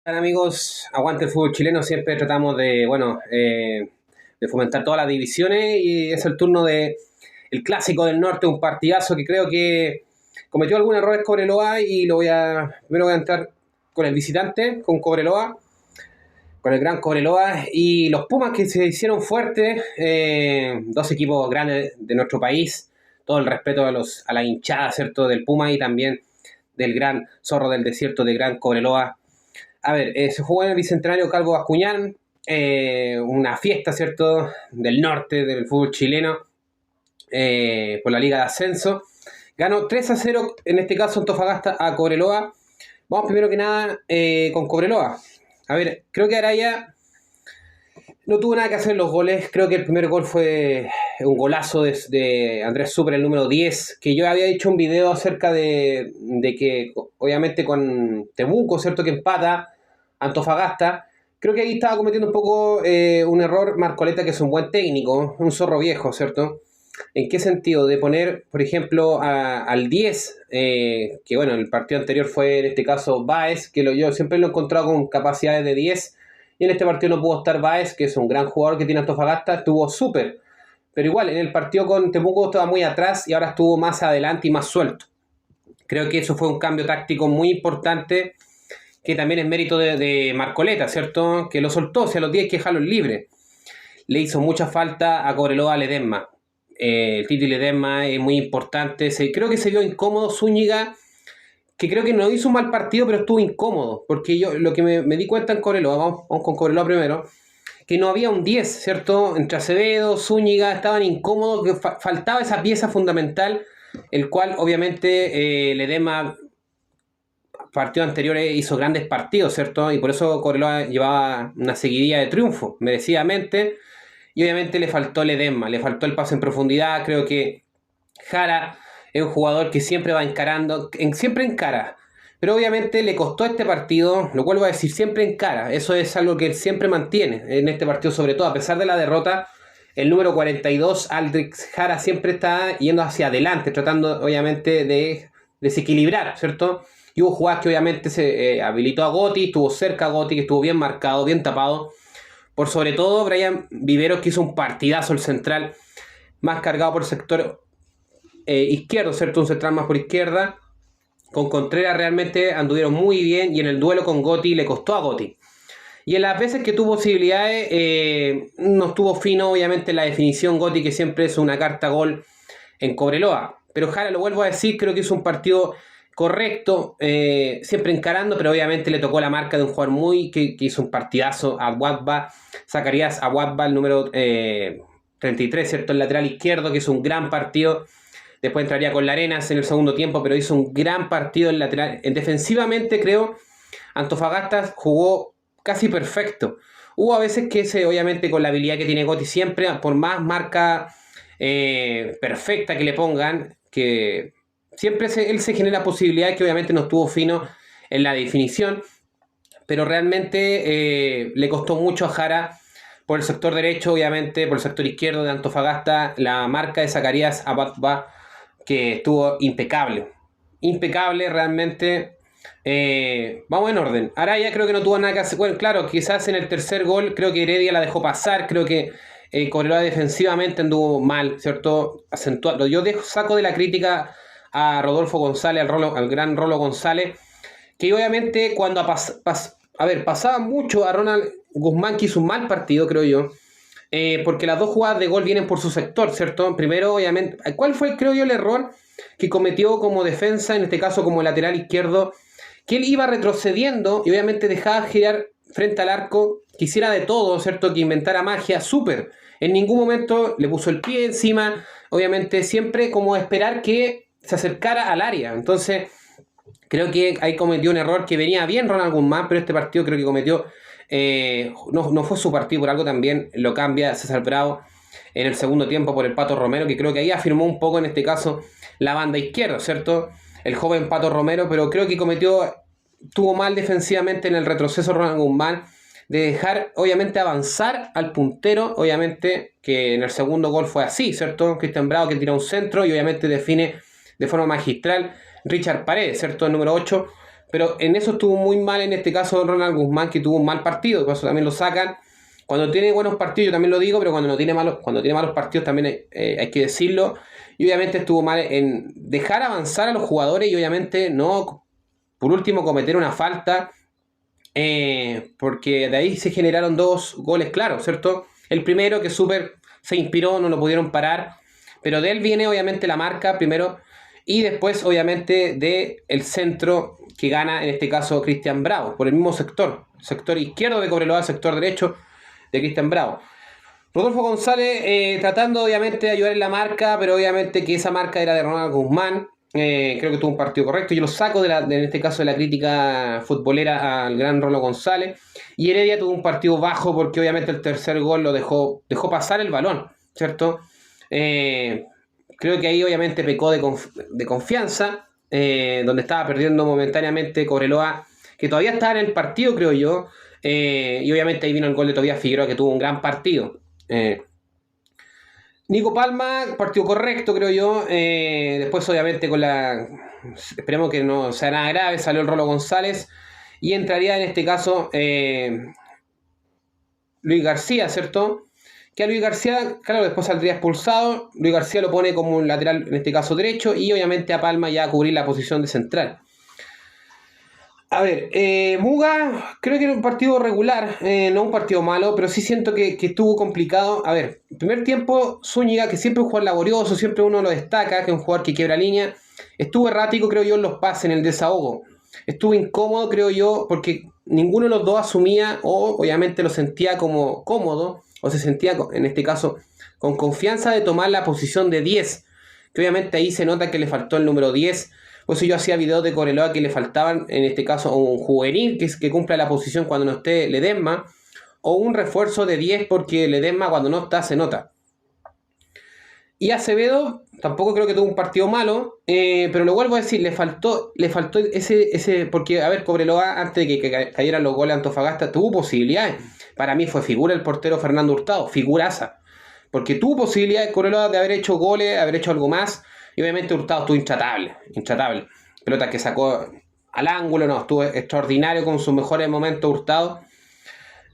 Hola amigos, aguante el fútbol chileno, siempre tratamos de fomentar todas las divisiones y es el turno de el clásico del norte, un partidazo que creo que cometió algún error Cobreloa y primero voy a entrar con el visitante, con Cobreloa, con el gran Cobreloa y los Pumas que se hicieron fuertes, dos equipos grandes de nuestro país, todo el respeto a la hinchada, ¿cierto?, del Puma y también del gran Zorro del Desierto de Gran Cobreloa. A ver, se jugó en el Bicentenario Calvo Bascuñán, una fiesta, ¿cierto?, del norte del fútbol chileno, por la Liga de Ascenso. Ganó 3-0, en este caso Antofagasta a Cobreloa. Vamos primero que nada con Cobreloa. A ver, creo que Araya no tuvo nada que hacer en los goles. Creo que el primer gol fue un golazo de Andrés Super, el número 10, que yo había hecho un video acerca de que, obviamente, con Temuco, ¿cierto?, que empata Antofagasta. Creo que ahí estaba cometiendo un poco un error Marcoleta, que es un buen técnico, un zorro viejo, ¿cierto? ¿En qué sentido? De poner, por ejemplo, al 10, que bueno, el partido anterior fue en este caso Baez, que yo siempre lo he encontrado con capacidades de 10, y en este partido no pudo estar Baez, que es un gran jugador que tiene Antofagasta, estuvo súper. Pero igual, en el partido con Temuco estaba muy atrás y ahora estuvo más adelante y más suelto. Creo que eso fue un cambio táctico muy importante, que también es mérito de Marcoleta, ¿cierto? Que lo soltó, si a los 10 hay que dejarlo libre. Le hizo mucha falta a Cobreloa Ledesma. El Titi Ledesma es muy importante. Creo que se vio incómodo Zúñiga, que creo que no hizo un mal partido, pero estuvo incómodo. Porque yo lo que me di cuenta en Cobreloa, vamos con Cobreloa primero, que no había un 10, ¿cierto? Entre Acevedo, Zúñiga, estaban incómodos, que faltaba esa pieza fundamental, el cual obviamente Ledesma partidos anteriores hizo grandes partidos, ¿cierto? Y por eso Cobreloa llevaba una seguidilla de triunfo, merecidamente. Y obviamente le faltó Ledesma, le faltó el pase en profundidad. Creo que Jara es un jugador que siempre va encarando, siempre encara. Pero obviamente le costó este partido, lo vuelvo a decir, siempre encara. Eso es algo que él siempre mantiene en este partido, sobre todo a pesar de la derrota. El número 42, Aldrich Jara, siempre está yendo hacia adelante, tratando obviamente de desequilibrar, ¿cierto? Y hubo jugadas que obviamente se habilitó a Gotti, estuvo cerca a Gotti, que estuvo bien marcado, bien tapado. Por sobre todo, Brian Viveros, que hizo un partidazo el central, más cargado por el sector izquierdo, ¿cierto? Un central más por izquierda. Con Contreras realmente anduvieron muy bien y en el duelo con Gotti le costó a Gotti. Y en las veces que tuvo posibilidades, no estuvo fino, obviamente, la definición Gotti, que siempre es una carta gol en Cobreloa. Pero Jara, lo vuelvo a decir, creo que hizo un partido correcto, siempre encarando, pero obviamente le tocó la marca de un jugador que hizo un partidazo a Aguadba, Zacarías Aguadba, el número 33, ¿cierto? El lateral izquierdo, que hizo un gran partido. Después entraría con Larenas en el segundo tiempo, pero hizo un gran partido en lateral. Defensivamente, creo, Antofagasta jugó casi perfecto. Hubo a veces que obviamente con la habilidad que tiene Gotti siempre, por más marca perfecta que le pongan, que siempre él se genera posibilidades, que obviamente no estuvo fino en la definición, pero realmente le costó mucho a Jara por el sector derecho, obviamente por el sector izquierdo de Antofagasta, la marca de Zacarías Abadba, que estuvo impecable realmente. Vamos en orden. Araya creo que no tuvo nada que hacer. Bueno, claro, quizás en el tercer gol creo que Heredia la dejó pasar. Creo que Cobreloa defensivamente anduvo mal, ¿cierto? Acentuado. Yo saco de la crítica a Rodolfo González, al gran Rolo González, que obviamente cuando pasaba mucho a Ronald Guzmán, que hizo un mal partido, creo yo, porque las dos jugadas de gol vienen por su sector, ¿cierto? Primero, obviamente, ¿cuál fue, creo yo, el error que cometió como defensa, en este caso como lateral izquierdo? Que él iba retrocediendo y obviamente dejaba girar frente al arco, que hiciera de todo, ¿cierto? Que inventara magia, súper. En ningún momento le puso el pie encima, obviamente siempre como esperar que se acercara al área. Entonces, creo que ahí cometió un error que venía bien Ronald Guzmán, pero este partido creo que cometió, no fue su partido, por algo también lo cambia César Bravo en el segundo tiempo por el Pato Romero, que creo que ahí afirmó un poco en este caso la banda izquierda, ¿cierto? El joven Pato Romero, pero creo que tuvo mal defensivamente en el retroceso Ronald Guzmán, de dejar obviamente avanzar al puntero, obviamente que en el segundo gol fue así, ¿cierto? Cristian Bravo, que tira un centro y obviamente define de forma magistral Richard Paredes, ¿cierto? El número 8, pero en eso estuvo muy mal en este caso Ronald Guzmán, que tuvo un mal partido, por eso también lo sacan. Cuando tiene buenos partidos, yo también lo digo, pero cuando tiene malos partidos también hay que decirlo. Y obviamente estuvo mal en dejar avanzar a los jugadores y obviamente no, por último, cometer una falta, porque de ahí se generaron dos goles claros, ¿cierto? El primero que súper se inspiró, no lo pudieron parar, pero de él viene obviamente la marca primero y después obviamente de el centro que gana en este caso Cristian Bravo, por el mismo sector izquierdo de Cobreloa, sector derecho de Cristian Bravo. Rodolfo González tratando obviamente de ayudar en la marca, pero obviamente que esa marca era de Ronald Guzmán. Creo que tuvo un partido correcto. Yo lo saco en este caso de la crítica futbolera al gran Rolo González. Y Heredia tuvo un partido bajo porque obviamente el tercer gol lo dejó pasar el balón, ¿cierto? Creo que ahí obviamente pecó de confianza, donde estaba perdiendo momentáneamente Cobreloa, que todavía estaba en el partido, creo yo. Y obviamente ahí vino el gol de Tobías Figueroa, que tuvo un gran partido. Nico Palma, partido correcto, creo yo. Después, obviamente, esperemos que no sea nada grave, salió el Rolo González. Y entraría en este caso Luis García, ¿cierto? Que a Luis García, claro, después saldría expulsado. Luis García lo pone como un lateral, en este caso derecho. Y obviamente a Palma ya a cubrir la posición de central. A ver, Muga, creo que era un partido regular, no un partido malo, pero sí siento que estuvo complicado. A ver, el primer tiempo, Zúñiga, que siempre es un jugador laborioso, siempre uno lo destaca, que es un jugador que quiebra línea, estuvo errático, creo yo, en los pases, en el desahogo. Estuvo incómodo, creo yo, porque ninguno de los dos asumía o obviamente lo sentía como cómodo, o se sentía, en este caso, con confianza de tomar la posición de 10, que obviamente ahí se nota que le faltó el número 10. Por eso yo hacía videos de Cobreloa que le faltaban, en este caso, un juvenil que cumpla la posición cuando no esté Ledesma, o un refuerzo de 10 porque Ledesma cuando no está se nota. Y Acevedo tampoco creo que tuvo un partido malo, pero lo vuelvo a decir, le faltó ese porque, a ver, Cobreloa, antes de que cayeran los goles a Antofagasta, tuvo posibilidades. Para mí fue figura el portero Fernando Hurtado, figuraza. Porque tuvo posibilidades Cobreloa de haber hecho goles, haber hecho algo más. Y obviamente Hurtado estuvo intratable. Pelota que sacó al ángulo, no, estuvo extraordinario con sus mejores momentos Hurtado.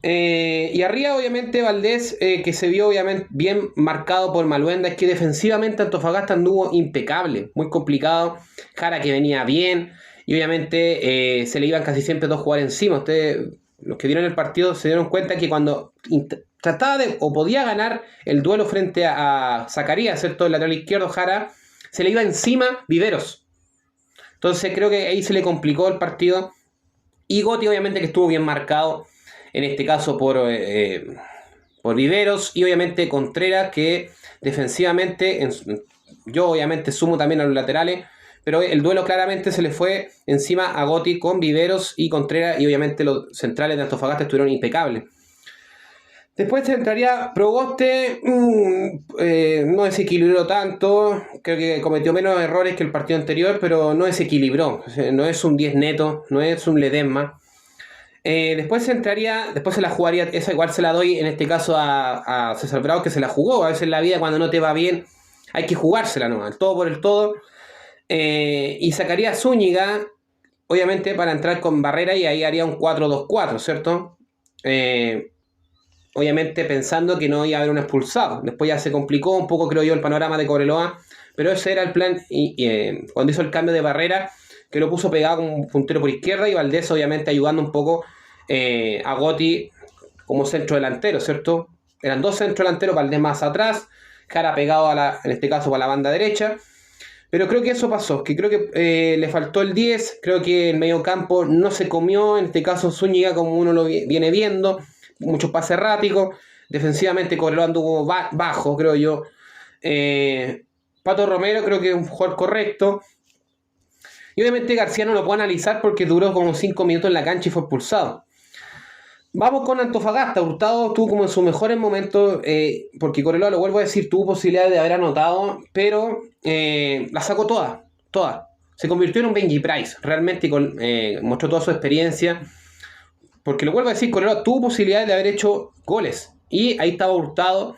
Y arriba obviamente Valdés, que se vio obviamente bien marcado por Maluenda. Es que defensivamente Antofagasta anduvo impecable, muy complicado. Jara que venía bien. Y obviamente se le iban casi siempre dos jugadores encima. Ustedes, los que vieron el partido, se dieron cuenta que cuando trataba o podía ganar el duelo frente a Zacarías, ¿cierto? El lateral izquierdo, Jara, se le iba encima Viveros. Entonces creo que ahí se le complicó el partido. Y Gotti obviamente que estuvo bien marcado, en este caso por Viveros. Y obviamente Contreras que defensivamente, yo obviamente sumo también a los laterales, pero el duelo claramente se le fue encima a Gotti con Viveros y Contreras. Y obviamente los centrales de Antofagasta estuvieron impecables. Después entraría Proboste, no desequilibró tanto, creo que cometió menos errores que el partido anterior, pero no desequilibró, o sea, no es un 10 neto, no es un Ledesma. Después se la jugaría, esa igual se la doy en este caso a César Bravo, que se la jugó. A veces en la vida cuando no te va bien hay que jugársela nomás, el todo por el todo. Y sacaría a Zúñiga, obviamente para entrar con Barrera y ahí haría un 4-2-4, ¿cierto? Obviamente pensando que no iba a haber un expulsado. Después ya se complicó un poco, creo yo, el panorama de Cobreloa, pero ese era el plan. Y cuando hizo el cambio de Barrera, que lo puso pegado como un puntero por izquierda, y Valdés obviamente ayudando un poco a Gotti como centro delantero, ¿cierto? Eran dos centros delanteros, Valdés más atrás, Jara pegado en este caso para la banda derecha. Pero creo que eso pasó, que creo que le faltó el 10, creo que el mediocampo no se comió, en este caso Zúñiga como uno lo viene viendo, muchos pases erráticos, defensivamente Cobreloa anduvo bajo, creo yo. Pato Romero creo que es un jugador correcto. Y obviamente García no lo puedo analizar porque duró como 5 minutos en la cancha y fue expulsado. Vamos con Antofagasta. Hurtado estuvo como en sus mejores momentos, porque Cobreloa, lo vuelvo a decir, tuvo posibilidades de haber anotado, pero la sacó toda. Se convirtió en un Benji Price, realmente mostró toda su experiencia, porque lo vuelvo a decir, Cobreloa tuvo posibilidades de haber hecho goles, y ahí estaba Hurtado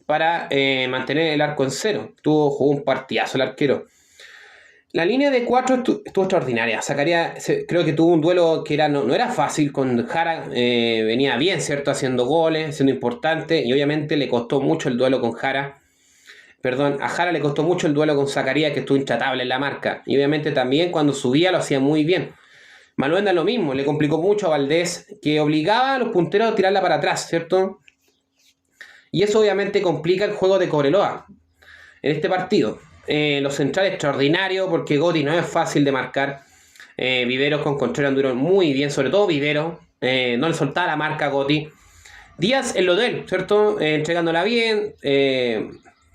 para mantener el arco en cero. Jugó un partidazo el arquero. La línea de 4 estuvo extraordinaria. Creo que tuvo un duelo que no era fácil con Jara. Venía bien, ¿cierto? Haciendo goles, siendo importante. Y obviamente le costó mucho el duelo con Jara. Perdón, a Jara le costó mucho el duelo con Zacarías, que estuvo intratable en la marca. Y obviamente también cuando subía lo hacía muy bien. Maluenda lo mismo, le complicó mucho a Valdés, que obligaba a los punteros a tirarla para atrás, ¿cierto? Y eso obviamente complica el juego de Cobreloa en este partido. Los centrales extraordinarios, porque Gotti no es fácil de marcar. Viveros con Contreras anduvieron muy bien, sobre todo Vivero. No le soltaba la marca a Gotti. Díaz en lo de él, ¿cierto? Entregándola bien.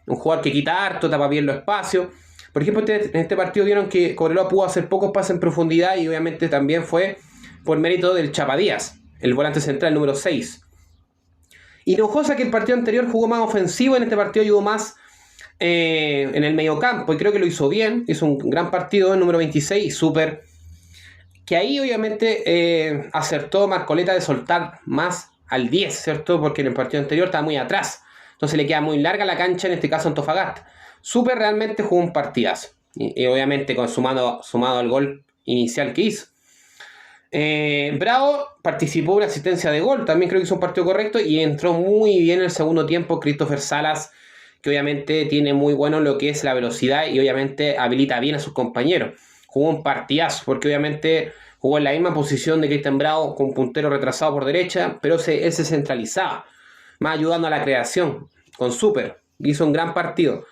Un jugador que quita harto, tapa bien los espacios. Por ejemplo, en este partido vieron que Cobreloa pudo hacer pocos pases en profundidad y obviamente también fue por mérito del Chapa Díaz, el volante central número 6. Hinojosa, que el partido anterior jugó más ofensivo, en este partido ayudó más en el mediocampo y creo que lo hizo bien. Hizo un gran partido, el número 26, súper. Que ahí obviamente acertó Marcoleta de soltar más al 10, ¿cierto? Porque en el partido anterior estaba muy atrás. Entonces le queda muy larga la cancha, en este caso Antofagasta. Súper realmente jugó un partidazo. Y obviamente sumado al gol inicial que hizo. Bravo participó en una asistencia de gol, también creo que hizo un partido correcto y entró muy bien en el segundo tiempo Christopher Salas, que obviamente tiene muy bueno lo que es la velocidad y obviamente habilita bien a sus compañeros. Jugó un partidazo, porque obviamente jugó en la misma posición de Cristian Bravo, con un puntero retrasado por derecha, pero él se centralizaba, más ayudando a la creación, con súper, hizo un gran partido.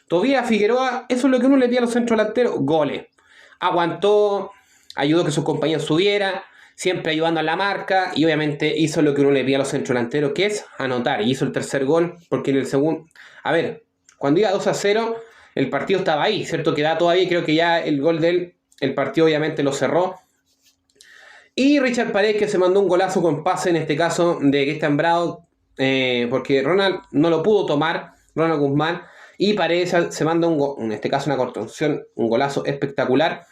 Tobías Figueroa, eso es lo que uno le pide a los centrodelanteros, goles. Aguantó, ayudó a que sus compañeros subieran, siempre ayudando a la marca y obviamente hizo lo que uno le pide a los centrodelanteros, que es anotar. Y hizo el tercer gol, porque en el segundo... A ver, cuando iba 2-0, el partido estaba ahí, ¿cierto? Queda todavía y creo que ya el gol de él, el partido obviamente lo cerró. Y Richard Paredes, que se mandó un golazo con pase, en este caso, de Cristian Bravo, porque Ronald no lo pudo tomar, Ronald Guzmán, y Paredes se manda en este caso una contención, un golazo espectacular.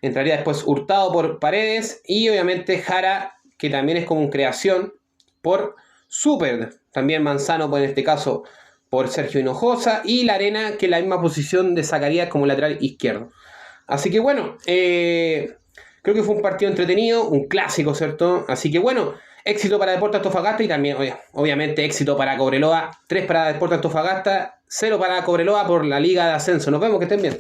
Entraría después Hurtado por Paredes y obviamente Jara, que también es como un creación, por Súper. También Manzano, pues en este caso, por Sergio Hinojosa. Y La Arena, que es la misma posición de Zacarías como lateral izquierdo. Así que bueno, creo que fue un partido entretenido, un clásico, ¿cierto? Así que bueno, éxito para Deportes Antofagasta y también, obviamente, éxito para Cobreloa. 3 para Deportes Antofagasta, 0 para Cobreloa por la Liga de Ascenso. Nos vemos, que estén bien.